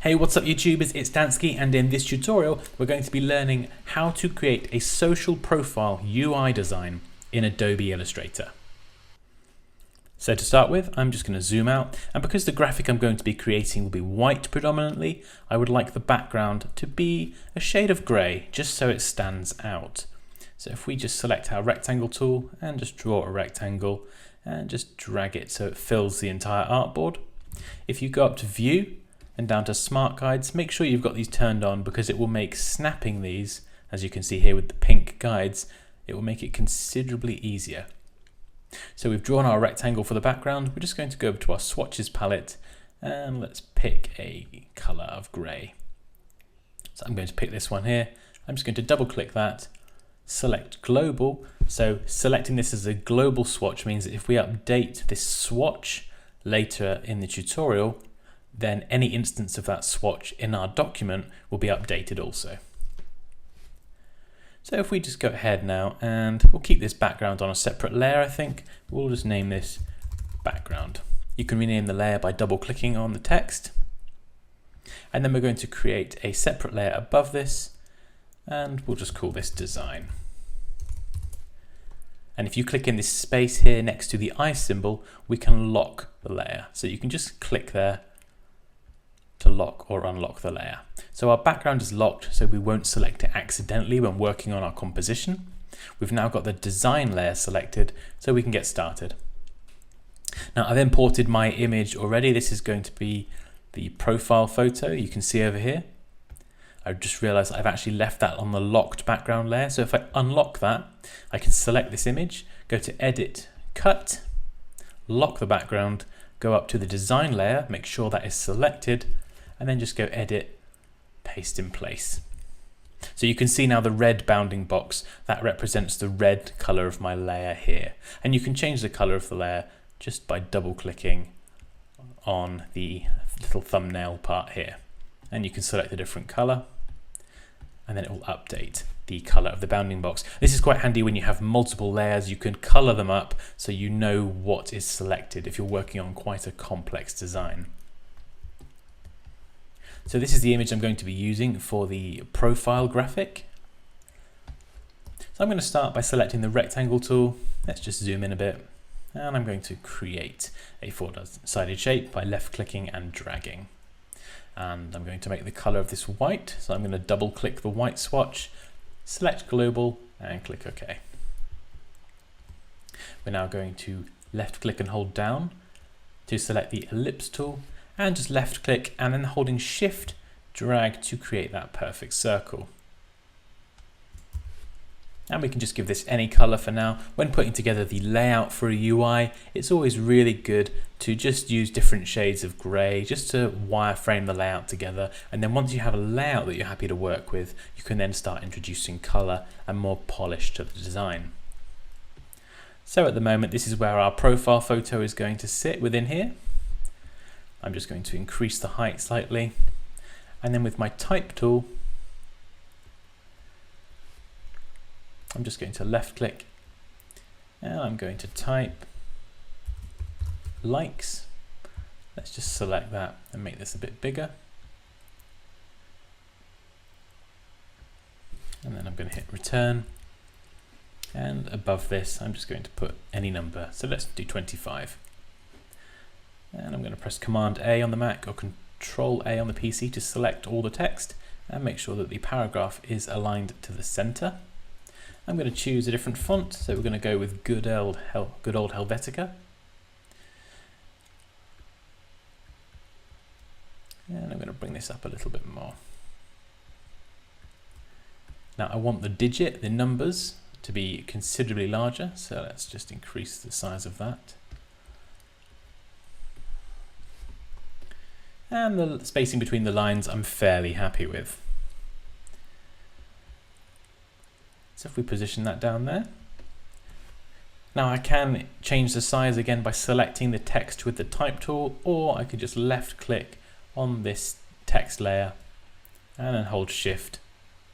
Hey, what's up YouTubers, it's Dansky, and in this tutorial we're going to be learning how to create a social profile UI design in Adobe Illustrator. So to start with, I'm just going to zoom out, and because the graphic I'm going to be creating will be white predominantly, I would like the background to be a shade of grey, just so it stands out. So if we just select our rectangle tool and just draw a rectangle and just drag it so it fills the entire artboard. If you go up to View and down to Smart Guides, make sure you've got these turned on because it will make snapping these, as you can see here with the pink guides, it will make it considerably easier. So we've drawn our rectangle for the background. We're just going to go over to our swatches palette and let's pick a color of grey. So I'm going to pick this one here. I'm just going to double click that, select global. So selecting this as a global swatch means that if we update this swatch later in the tutorial, then any instance of that swatch in our document will be updated also. So if we just go ahead now and we'll keep this background on a separate layer, I think. We'll just name this background. You can rename the layer by double clicking on the text. And then we're going to create a separate layer above this and we'll just call this design. And if you click in this space here next to the eye symbol, we can lock the layer. So you can just click there to lock or unlock the layer. So our background is locked, so we won't select it accidentally when working on our composition. We've now got the design layer selected, so we can get started. Now I've imported my image already. This is going to be the profile photo you can see over here. I just realized I've actually left that on the locked background layer. So if I unlock that, I can select this image, go to Edit, Cut, lock the background, go up to the design layer, make sure that is selected, and then just go Edit, Paste in place. So you can see now the red bounding box, that represents the red color of my layer here. And you can change the color of the layer just by double clicking on the little thumbnail part here. And you can select a different color and then it will update the color of the bounding box. This is quite handy when you have multiple layers. You can color them up so you know what is selected if you're working on quite a complex design. So this is the image I'm going to be using for the profile graphic. So I'm going to start by selecting the rectangle tool. Let's just zoom in a bit. And I'm going to create a four-sided shape by left clicking and dragging. And I'm going to make the color of this white. So I'm going to double click the white swatch, select global and click OK. We're now going to left click and hold down to select the ellipse tool and just left click and then holding shift drag to create that perfect circle. And we can just give this any color for now. When putting together the layout for a UI, it's always really good to just use different shades of gray just to wireframe the layout together. And then once you have a layout that you're happy to work with, you can then start introducing color and more polish to the design. So at the moment, this is where our profile photo is going to sit within here. I'm just going to increase the height slightly. And then with my type tool, I'm just going to left click and I'm going to type likes. Let's just select that and make this a bit bigger. And then I'm going to hit return. And above this, I'm just going to put any number. So let's do 25. And I'm going to press Command A on the Mac or Control A on the PC to select all the text and make sure that the paragraph is aligned to the center. I'm going to choose a different font, so we're going to go with good old Helvetica. And I'm going to bring this up a little bit more. Now I want the digit, the numbers, to be considerably larger, so let's just increase the size of that. And the spacing between the lines I'm fairly happy with. So if we position that down there. Now I can change the size again by selecting the text with the type tool, or I could just left click on this text layer and then hold shift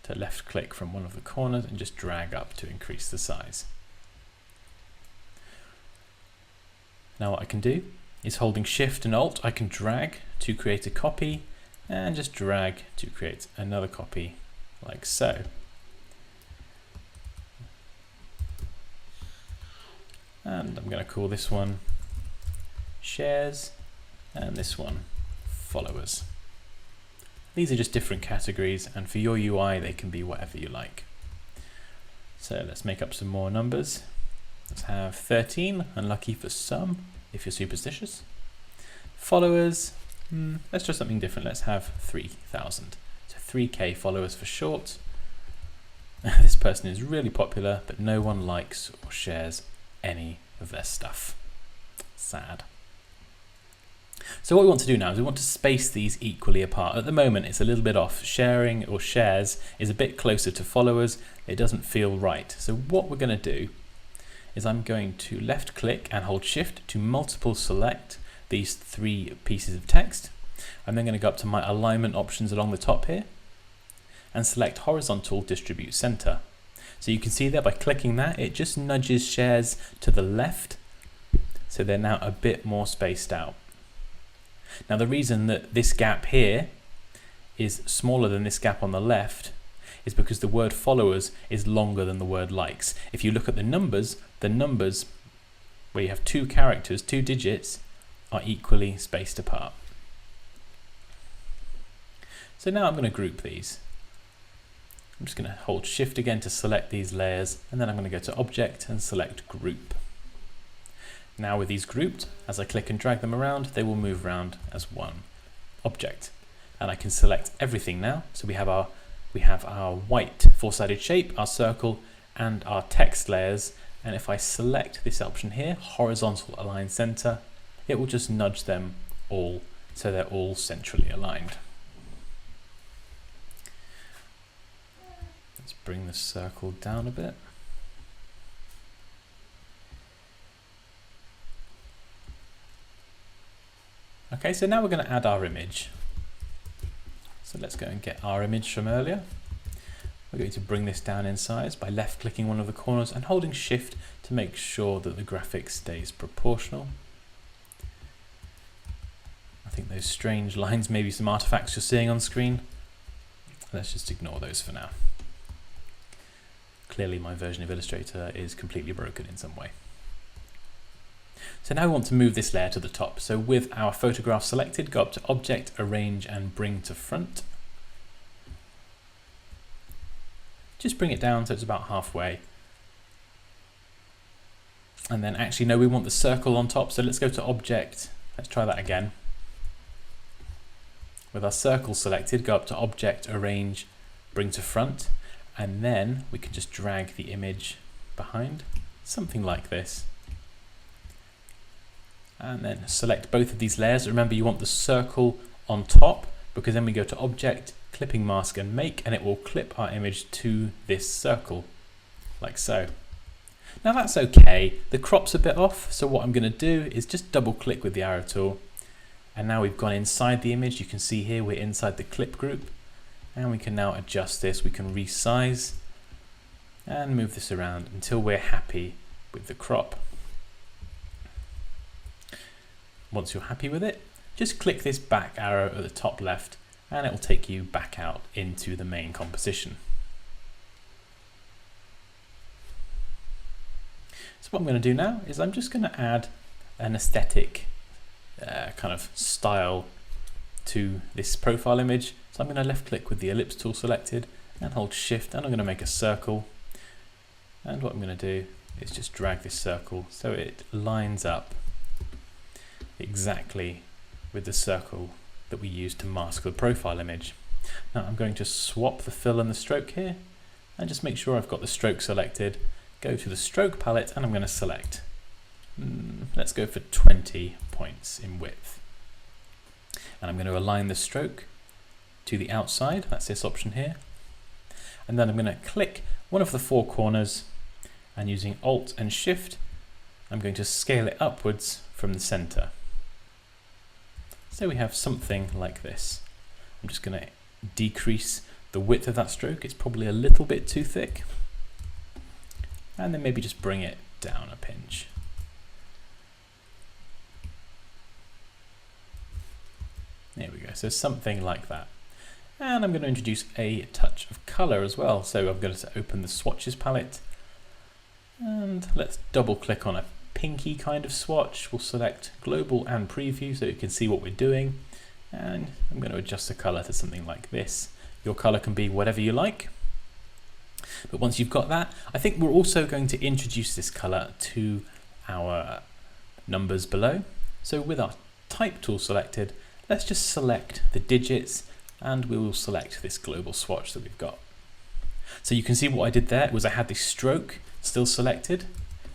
to left click from one of the corners and just drag up to increase the size. Now what I can do is holding shift and alt, I can drag to create a copy and just drag to create another copy like so. And I'm going to call this one shares and this one followers. These are just different categories, and for your UI they can be whatever you like. So let's make up some more numbers. Let's have 13, unlucky for some if you're superstitious. Followers, let's try something different. Let's have 3,000. So 3K followers for short. This person is really popular, but no one likes or shares any of their stuff. Sad. So what we want to do now is we want to space these equally apart. At the moment it's a little bit off. Sharing or shares is a bit closer to followers. It doesn't feel right. So what we're going to do is I'm going to left click and hold shift to multiple select these three pieces of text. I'm then going to go up to my alignment options along the top here and select horizontal distribute center. So you can see there by clicking that, it just nudges shares to the left. So they're now a bit more spaced out. Now the reason that this gap here is smaller than this gap on the left is because the word followers is longer than the word likes. If you look at the numbers where you have two characters, 2 digits, are equally spaced apart. So now I'm going to group these. I'm just going to hold shift again to select these layers, and then I'm going to go to object and select group. Now with these grouped, as I click and drag them around, they will move around as one object. And I can select everything now. So we have our white four-sided shape, our circle, and our text layers. And if I select this option here, horizontal align center, it will just nudge them all so they're all centrally aligned. Let's bring the circle down a bit. Okay, so now we're going to add our image. So let's go and get our image from earlier. We're going to bring this down in size by left clicking one of the corners and holding shift to make sure that the graphic stays proportional. I think those strange lines may be some artifacts you're seeing on screen. Let's just ignore those for now. Clearly my version of Illustrator is completely broken in some way. So now we want to move this layer to the top. So with our photograph selected, go up to Object, Arrange, and Bring to Front. Just bring it down so it's about halfway. And then actually, no, we want the circle on top. So let's go to Object. Let's try that again. With our circle selected, go up to Object, Arrange, Bring to Front. And then we can just drag the image behind, something like this. And then select both of these layers. Remember, you want the circle on top, because then we go to Object, Clipping Mask, and Make, and it will clip our image to this circle, like so. Now that's okay. The crop's a bit off, so what I'm going to do is just double click with the arrow tool, and now we've gone inside the image. You can see here we're inside the clip group, and we can now adjust this. We can resize and move this around until we're happy with the crop. Once you're happy with it, just click this back arrow at the top left and it will take you back out into the main composition. So what I'm going to do now is I'm just going to add an aesthetic kind of style to this profile image. So I'm going to left click with the ellipse tool selected and hold shift, and I'm going to make a circle. And what I'm going to do is just drag this circle so it lines up exactly with the circle that we used to mask the profile image. Now I'm going to swap the fill and the stroke here and just make sure I've got the stroke selected. Go to the stroke palette and I'm going to select, let's go for 20 points in width. And I'm going to align the stroke to the outside, that's this option here. And then I'm going to click one of the four corners and using Alt and Shift, I'm going to scale it upwards from the center. So we have something like this. I'm just going to decrease the width of that stroke. It's probably a little bit too thick. And then maybe just bring it down a pinch. There we go. go, so something like that. And I'm going to introduce a touch of color as well. So I'm going to open the swatches palette and let's double click on a pinky kind of swatch. We'll select global and preview so you can see what we're doing. And I'm going to adjust the color to something like this. Your color can be whatever you like. But once you've got that, I think we're also going to introduce this color to our numbers below. So with our type tool selected, let's just select the digits and we will select this global swatch that we've got. So you can see what I did there was I had the stroke still selected.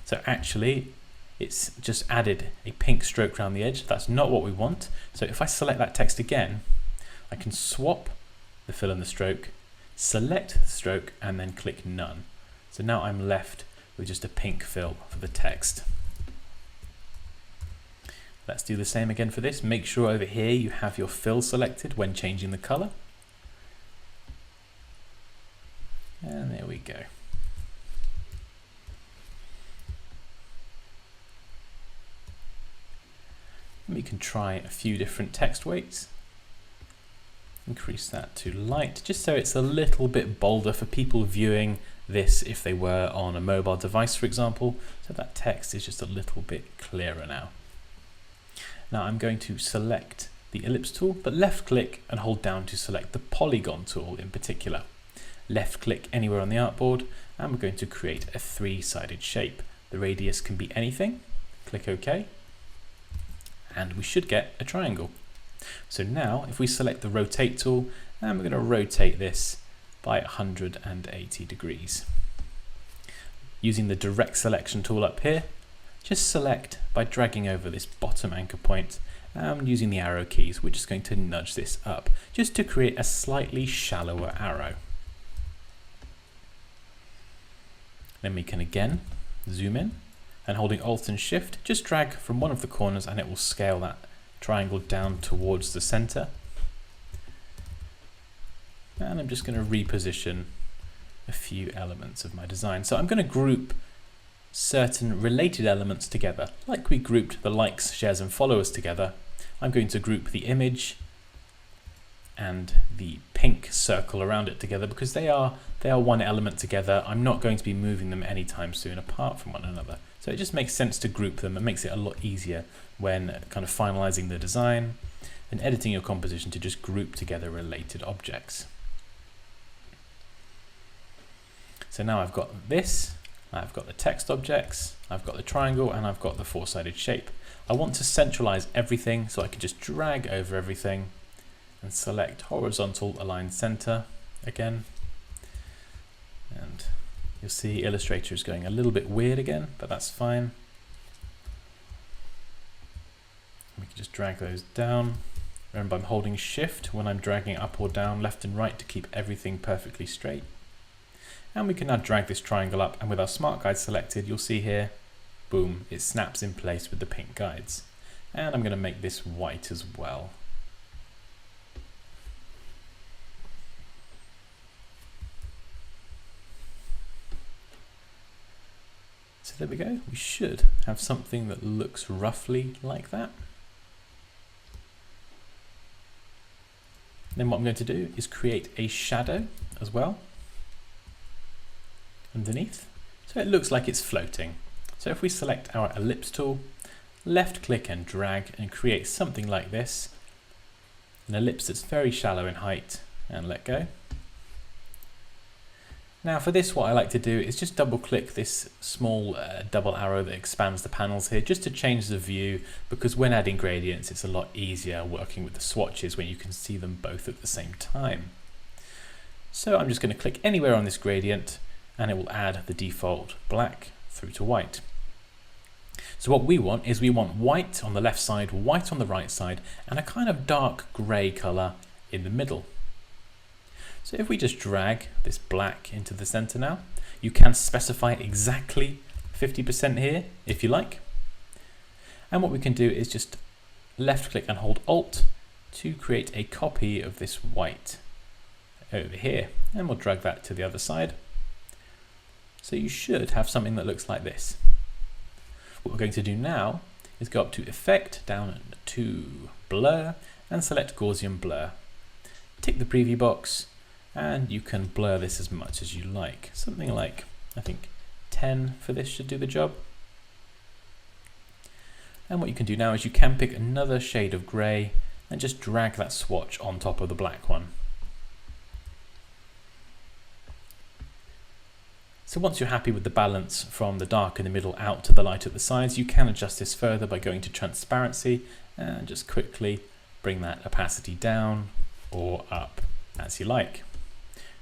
So actually it's just added a pink stroke around the edge. That's not what we want. So if I select that text again, I can swap the fill and the stroke, select the stroke and then click none. So now I'm left with just a pink fill for the text. Let's do the same again for this. Make sure over here you have your fill selected when changing the color. And there we go. We can try a few different text weights. Increase that to light, just so it's a little bit bolder for people viewing this if they were on a mobile device, for example. So that text is just a little bit clearer now. Now I'm going to select the ellipse tool, but left click and hold down to select the polygon tool in particular. Left click anywhere on the artboard and we're going to create a three-sided shape. The radius can be anything. Click OK and we should get a triangle. So now if we select the rotate tool and we're going to rotate this by 180 degrees. Using the direct selection tool up here, just select by dragging over this bottom anchor point and using the arrow keys, we're just going to nudge this up just to create a slightly shallower arrow. Then we can again zoom in and holding Alt and Shift, just drag from one of the corners and it will scale that triangle down towards the center. And I'm just going to reposition a few elements of my design. So I'm going to group certain related elements together, like we grouped the likes, shares and followers together. I'm going to group the image and the pink circle around it together because they are one element together. I'm not going to be moving them anytime soon apart from one another. So it just makes sense to group them. It makes it a lot easier when kind of finalizing the design and editing your composition to just group together related objects. So now I've got this. I've got the text objects, I've got the triangle, and I've got the four-sided shape. I want to centralize everything, so I can just drag over everything and select horizontal align center again. And you'll see Illustrator is going a little bit weird again, but that's fine. We can just drag those down. Remember, I'm holding Shift when I'm dragging up or down, left and right to keep everything perfectly straight. And we can now drag this triangle up, and with our smart guide selected, you'll see here, boom, it snaps in place with the pink guides. And I'm going to make this white as well. So there we go, we should have something that looks roughly like that. Then what I'm going to do is create a shadow as well underneath, so it looks like it's floating. So if we select our ellipse tool, left click and drag and create something like this, an ellipse that's very shallow in height, and let go. Now for this, what I like to do is just double click this small double arrow that expands the panels here just to change the view, because when adding gradients it's a lot easier working with the swatches when you can see them both at the same time. So I'm just going to click anywhere on this gradient and it will add the default black through to white. So what we want is we want white on the left side, white on the right side, and a kind of dark grey colour in the middle. So if we just drag this black into the center now, you can specify exactly 50% here if you like. And what we can do is just left click and hold Alt to create a copy of this white over here. And we'll drag that to the other side. So you should have something that looks like this. What we're going to do now is go up to Effect, down to Blur, and select Gaussian blur. Tick the preview box and you can blur this as much as you like. Something like, I think 10 for this should do the job. And what you can do now is you can pick another shade of grey and just drag that swatch on top of the black one. So once you're happy with the balance from the dark in the middle out to the light at the sides, you can adjust this further by going to transparency and just quickly bring that opacity down or up as you like.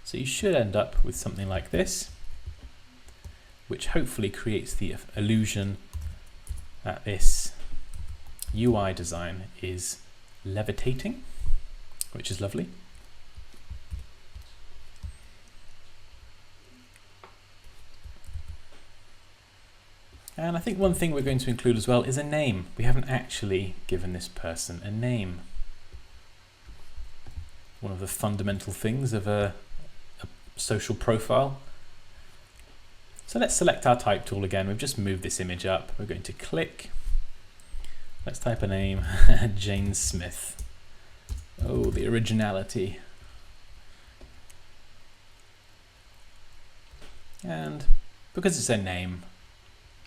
So you should end up with something like this, which hopefully creates the illusion that this UI design is levitating, which is lovely. And I think one thing we're going to include as well is a name. We haven't actually given this person a name. One of the fundamental things of a social profile. So let's select our type tool again. We've just moved this image up. We're going to click. Let's type a name, Jane Smith. Oh, the originality. And because it's a name,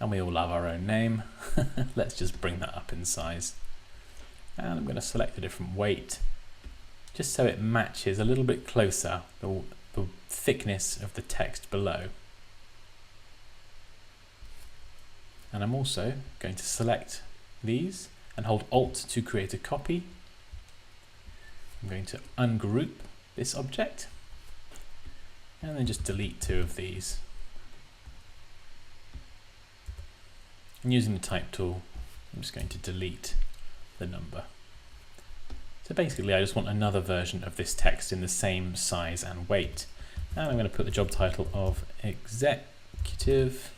and we all love our own name, let's just bring that up in size. And I'm going to select a different weight, just so it matches a little bit closer the thickness of the text below. And I'm also going to select these and hold Alt to create a copy. I'm going to ungroup this object and then just delete 2 of these. And using the type tool, I'm just going to delete the number. So basically I just want another version of this text in the same size and weight. And I'm going to put the job title of executive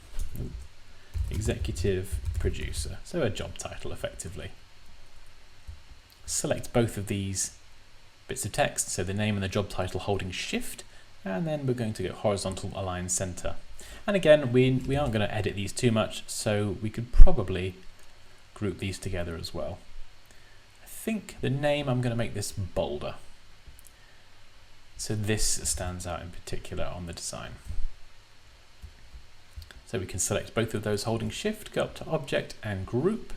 producer. So a job title effectively. Select both of these bits of text, so the name and the job title holding Shift, and then we're going to go horizontal align center. And again, we aren't going to edit these too much, so we could probably group these together as well. I think the name, I'm going to make this bolder. So this stands out in particular on the design. So we can select both of those holding Shift, go up to Object and Group.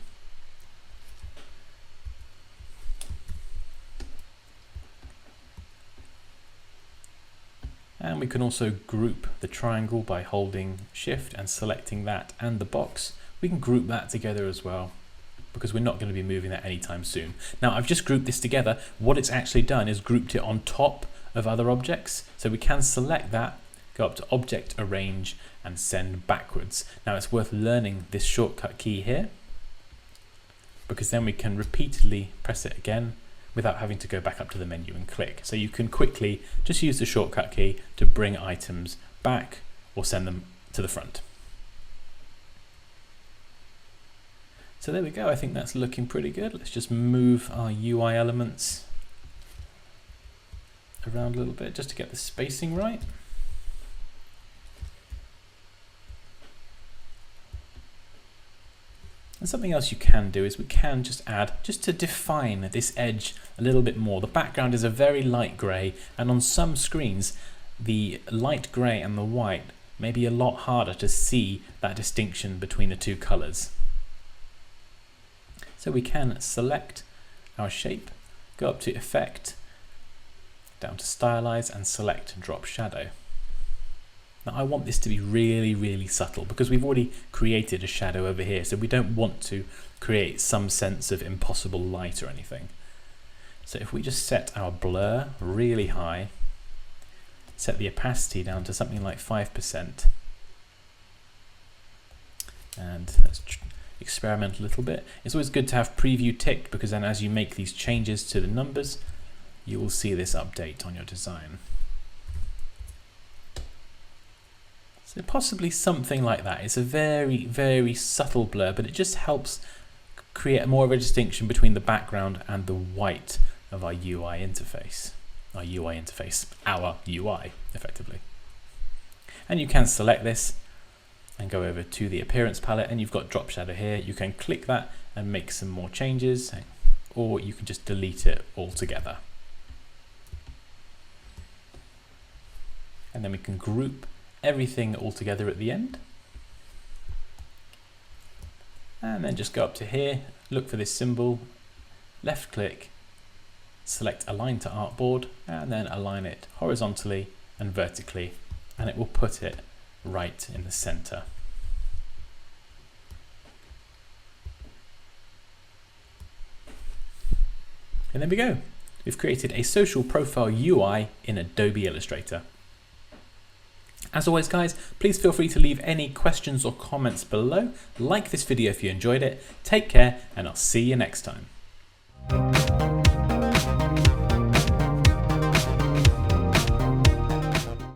And we can also group the triangle by holding Shift and selecting that and the box. We can group that together as well, because we're not going to be moving that anytime soon. Now I've just grouped this together. What it's actually done is grouped it on top of other objects. So we can select that, go up to Object, Arrange, and send backwards. Now it's worth learning this shortcut key here, because then we can repeatedly press it again without having to go back up to the menu and click. So you can quickly just use the shortcut key to bring items back or send them to the front. So there we go. I think that's looking pretty good. Let's just move our UI elements around a little bit just to get the spacing right. And something else you can do is we can just add, just to define this edge a little bit more. The background is a very light grey, and on some screens the light grey and the white may be a lot harder to see that distinction between the two colours. So we can select our shape, go up to Effect, down to Stylize, and select Drop Shadow. Now I want this to be really, really subtle because we've already created a shadow over here, so we don't want to create some sense of impossible light or anything. So if we just set our blur really high, set the opacity down to something like 5%, and let's experiment a little bit. It's always good to have preview ticked, because then as you make these changes to the numbers, you will see this update on your design. So possibly something like that. It's a very, very subtle blur, but it just helps create more of a distinction between the background and the white of our UI interface. Our UI, effectively. And you can select this and go over to the appearance palette, and you've got drop shadow here. You can click that and make some more changes. or you can just delete it altogether. And then we can group everything all together at the end. And then just go up to here, look for this symbol, left click, select Align to Artboard, and then align it horizontally and vertically, and it will put it right in the center. And there we go. We've created a social profile UI in Adobe Illustrator. As always guys, please feel free to leave any questions or comments below. Like this video if you enjoyed it. Take care, and I'll see you next time.